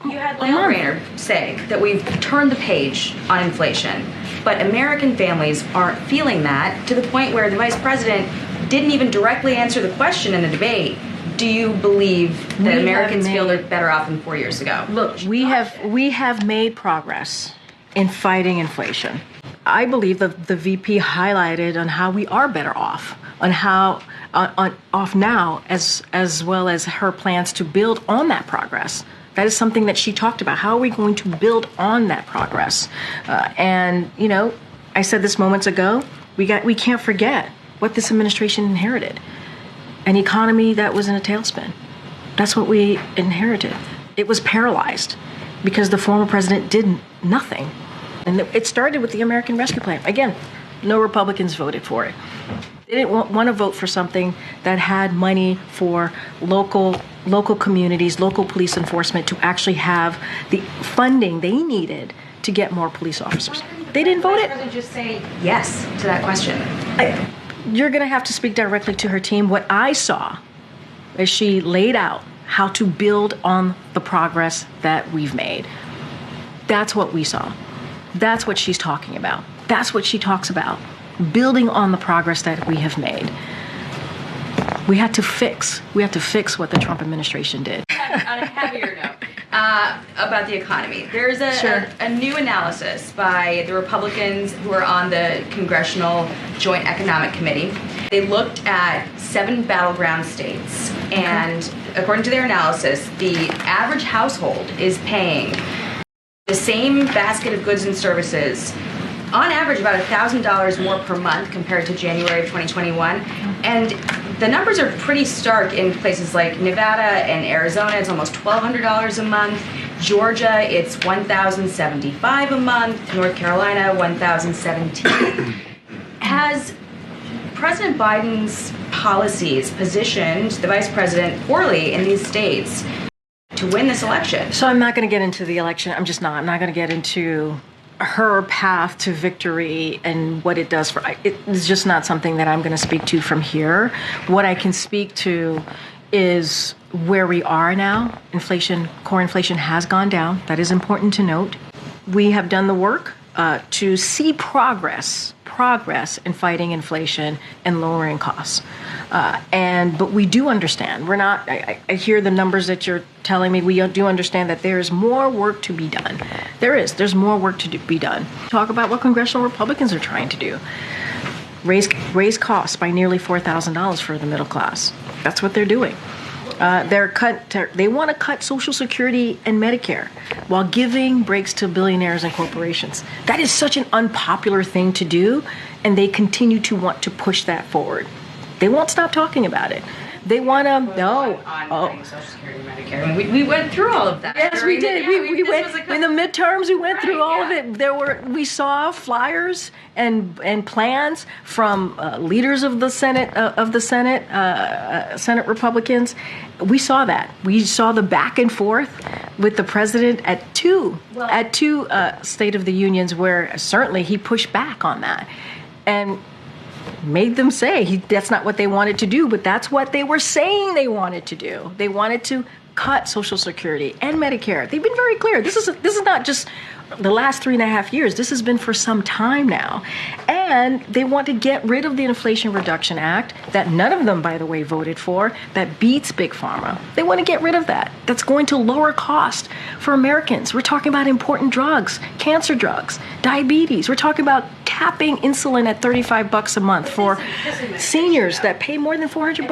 You had Lael Brainard say that we've turned the page on inflation, but American families aren't feeling that, to the point where the vice president didn't even directly answer the question in the debate. Do you believe that Americans feel they're better off than 4 years ago? Look, we have made progress in fighting inflation. I believe that the VP highlighted on how we are better off, on how off now, as well as her plans to build on that progress. That is something that she talked about. How are we going to build on that progress? And you know, I said this moments ago. We can't forget what this administration inherited: an economy that was in a tailspin. That's what we inherited. It was paralyzed because the former president did nothing. And it started with the American Rescue Plan. Again, no Republicans voted for it. They didn't want to vote for something that had money for local communities, local police enforcement to actually have the funding they needed to get more police officers. They didn't vote it. Why didn't just say yes to that question? You're going to have to speak directly to her team. What I saw is she laid out how to build on the progress that we've made. That's what we saw. That's what she's talking about. That's what she talks about. Building on the progress that we have made. We had to fix what the Trump administration did. On a heavier note, about the economy, there's a new analysis by the Republicans who are on the Congressional Joint Economic Committee. They looked at 7 battleground states, and according to their analysis, the average household is paying the same basket of goods and services, on average about $1,000 more per month compared to January of 2021. And the numbers are pretty stark in places like Nevada and Arizona. It's almost $1,200 a month. Georgia, it's $1,075 a month. North Carolina, $1,017. Has President Biden's policies positioned the vice president poorly in these states to win this election? So I'm not going to get into the election. I'm not going to get into her path to victory and what it does for it's just not something that I'm going to speak to from here. What I can speak to is where we are now. Core inflation has gone down. That is important to note. We have done the work to see progress in fighting inflation and lowering costs. But we do understand. We're not. I hear the numbers that you're telling me. We do understand that there is more work to be done. There's more work to be done. Talk about what congressional Republicans are trying to do. Raise costs by nearly $4,000 for the middle class. That's what they're doing. They want to cut Social Security and Medicare while giving breaks to billionaires and corporations. That is such an unpopular thing to do, and they continue to want to push that forward. They won't stop talking about it. They want to Social Security and Medicare. I mean, we went through all of that. Yes, we did. We went in the midterms. We went through all of it. We saw flyers and plans from leaders of the Senate Senate Republicans. We saw that. We saw the back and forth with the president at two State of the Unions, where certainly he pushed back on that and made them say that's not what they wanted to do, but that's what they were saying they wanted to do. They wanted to cut Social Security and Medicare. They've been very clear. This is not just the last 3.5 years. This has been for some time now. And they want to get rid of the Inflation Reduction Act that none of them, by the way, voted for, that beats Big Pharma. They want to get rid of that. That's going to lower cost for Americans. We're talking about important drugs, cancer drugs, diabetes. We're talking about capping insulin at $35 a month for seniors that pay more than $400